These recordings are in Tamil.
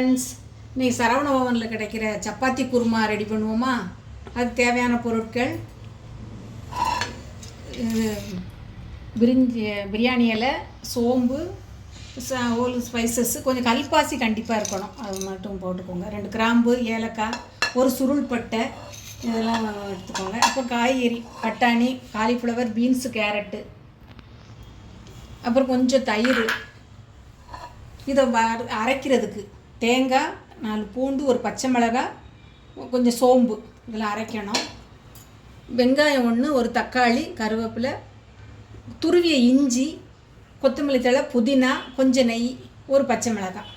ஃப்ரெண்ட்ஸ், இன்னைக்கு சரவண பவனில் கிடைக்கிற சப்பாத்தி குருமா ரெடி பண்ணுவோமா? அதுக்கு தேவையான பொருட்கள்: பிரியாணி இலை, சோம்பு, ஹோல் ஸ்பைசஸ், கொஞ்சம் கல்பாசி கண்டிப்பாக இருக்கணும், அது மட்டும் போட்டுக்கோங்க. 2 கிராம்பு, ஏலக்காய், ஒரு சுருள் பட்டை, இதெல்லாம் எடுத்துக்கோங்க. அப்புறம் காய்கறி: பட்டாணி, காலிஃப்ளவர், பீன்ஸு, கேரட்டு, அப்புறம் கொஞ்சம் தயிர். இதை அரைக்கிறதுக்கு தேங்காய், 4 பூண்டு, ஒரு பச்சை மிளகாய், கொஞ்சம் சோம்பு, இதெல்லாம் அரைக்கணும். வெங்காயம் 1, ஒரு தக்காளி, கருவேப்பிலை, துருவிய இஞ்சி, கொத்தமல்லி தழை, புதினா, கொஞ்சம் நெய், ஒரு பச்சை மிளகாய்.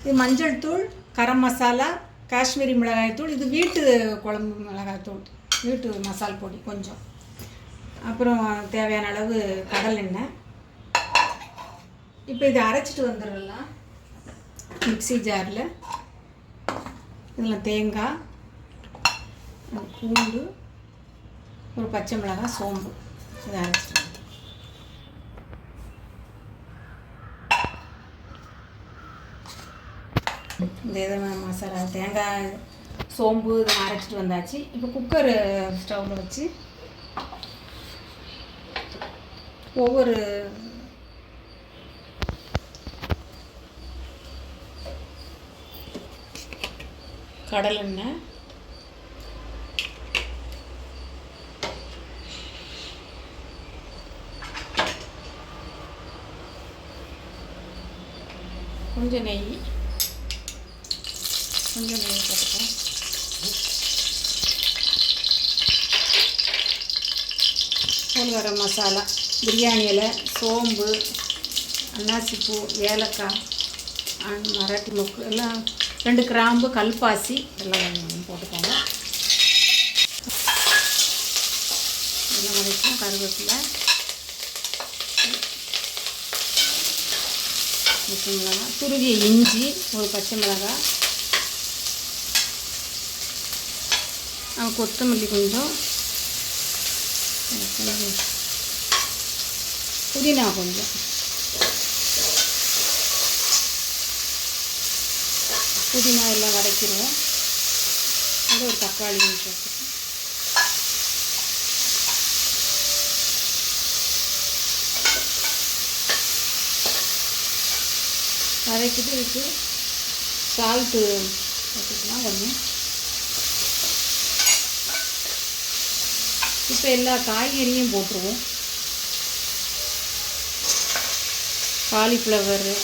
இது மஞ்சள் தூள், கரம் மசாலா, காஷ்மீரி மிளகாய் தூள், இது வீட்டு குழம்பு மிளகாய் தூள், வீட்டு மசால் பொடி கொஞ்சம். அப்புறம் தேவையான அளவு கடல் எண்ணெய். இப்போ இதை அரைச்சிட்டு வந்துடலாம் மிக்ஸி ஜாரில். இதில் தேங்காய், பூண்டு, ஒரு பச்சை மிளகாய், சோம்பு, இதை அரைச்சிட்டு இந்த இதை மசாலா தேங்காய், சோம்பு இதை அரைச்சிட்டு வந்தாச்சு. இப்போ குக்கர் ஸ்டவ்வில் வச்சு ஒவ்வொரு கடலெண்ணெய், கொஞ்சம் நெய் போட்டுப்போம். கரம் மசாலா, பிரியாணி இலை, சோம்பு, அன்னாசிப்பூ, ஏலக்காய், மராட்டி மொக்கு எல்லாம், 2 கிராம்பு, கல்பாசி எல்லாம் போட்டுக்கோங்க. எல்லாம் வரைக்கும் கருவேப்பிலை, பச்சை மிளகாய், துருவிய இஞ்சி, ஒரு பச்சை மிளகாய், கொத்தமல்லி கொஞ்சம், புதினா கொஞ்சம், புதினா எல்லாம் வதக்கிடுவோம். அதில் ஒரு தக்காளி சேர்த்துக்கோம். வதக்கிட்டு இதுக்கு சால்ட்டு போட்டுக்கலாம் கொஞ்சம். இப்போ எல்லா காய்கறியும் போட்டுருவோம். காலிஃப்ளவரு,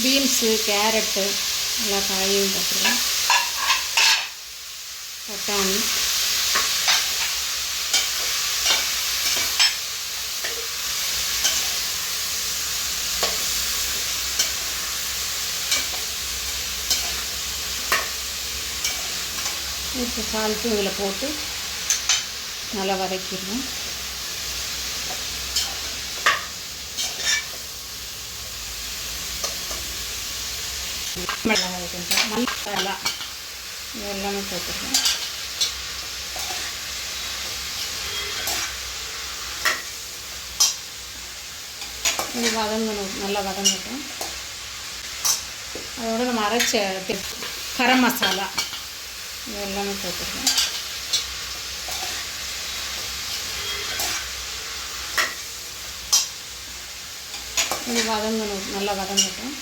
பீன்ஸு, கேரட்டு, எல்லா காயும் போட்டுருவோம். பட்டாணி, இப்போ சால்ட்டு இதில் போட்டு நல்லா வதக்கிடுவோம். மிளகாய் கொஞ்சம், மல்லித்தலை, இது எல்லாமே போட்டுருக்கோம். இது வதங்கணும், நல்லா வதங்கட்டும். அதோட நம்ம அரைச்ச கரம் மசாலா இது எல்லாமே போட்டுருக்கோம். இது வதங்கணும், நல்லா வதங்கட்டும்.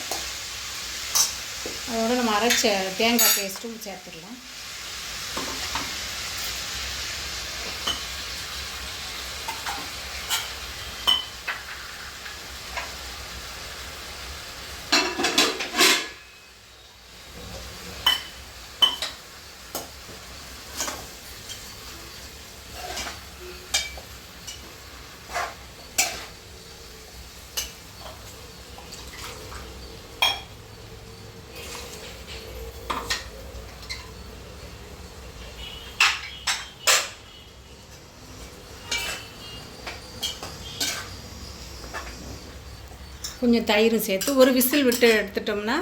அதோட நம்ம அரைச்ச தேங்காய் பேஸ்ட்டும் சேர்த்துடலாம். கொஞ்சம் தயிர் சேர்த்து ஒரு விசில் விட்டு எடுத்துட்டோம்னா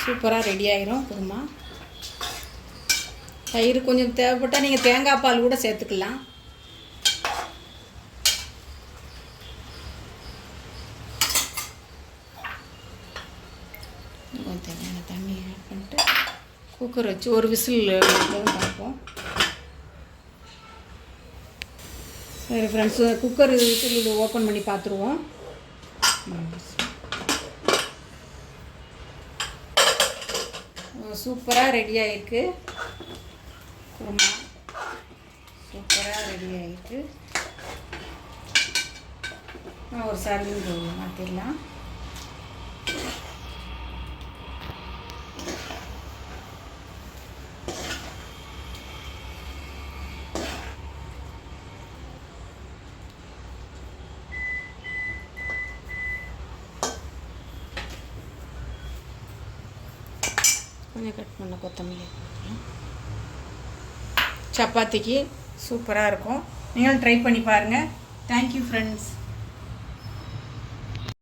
சூப்பராக ரெடி ஆயிரும் குருமா. தயிர் கொஞ்சம் தேவைப்பட்டால் நீங்கள் தேங்காய் பால் கூட சேர்த்துக்கலாம். கொஞ்சம் தேவையான தண்ணி ஆட் பண்ணிட்டு குக்கர் வச்சு ஒரு விசில் பார்ப்போம். சரி ஃப்ரெண்ட்ஸ், குக்கர் விசில் இது ஓப்பன் பண்ணி பார்த்துருவோம். சூப்பராக ரெடி ஆகிருக்கு. குருமா சூப்பராக ரெடி ஆகிருக்கு. ஒரு சர்விங் மாற்றிடலாம். கொஞ்சம் கட் பண்ண கொத்தமல்லி சப்பாத்திக்கு சூப்பராக இருக்கும். நீங்களும் ட்ரை பண்ணி பாருங்கள். Thank you friends.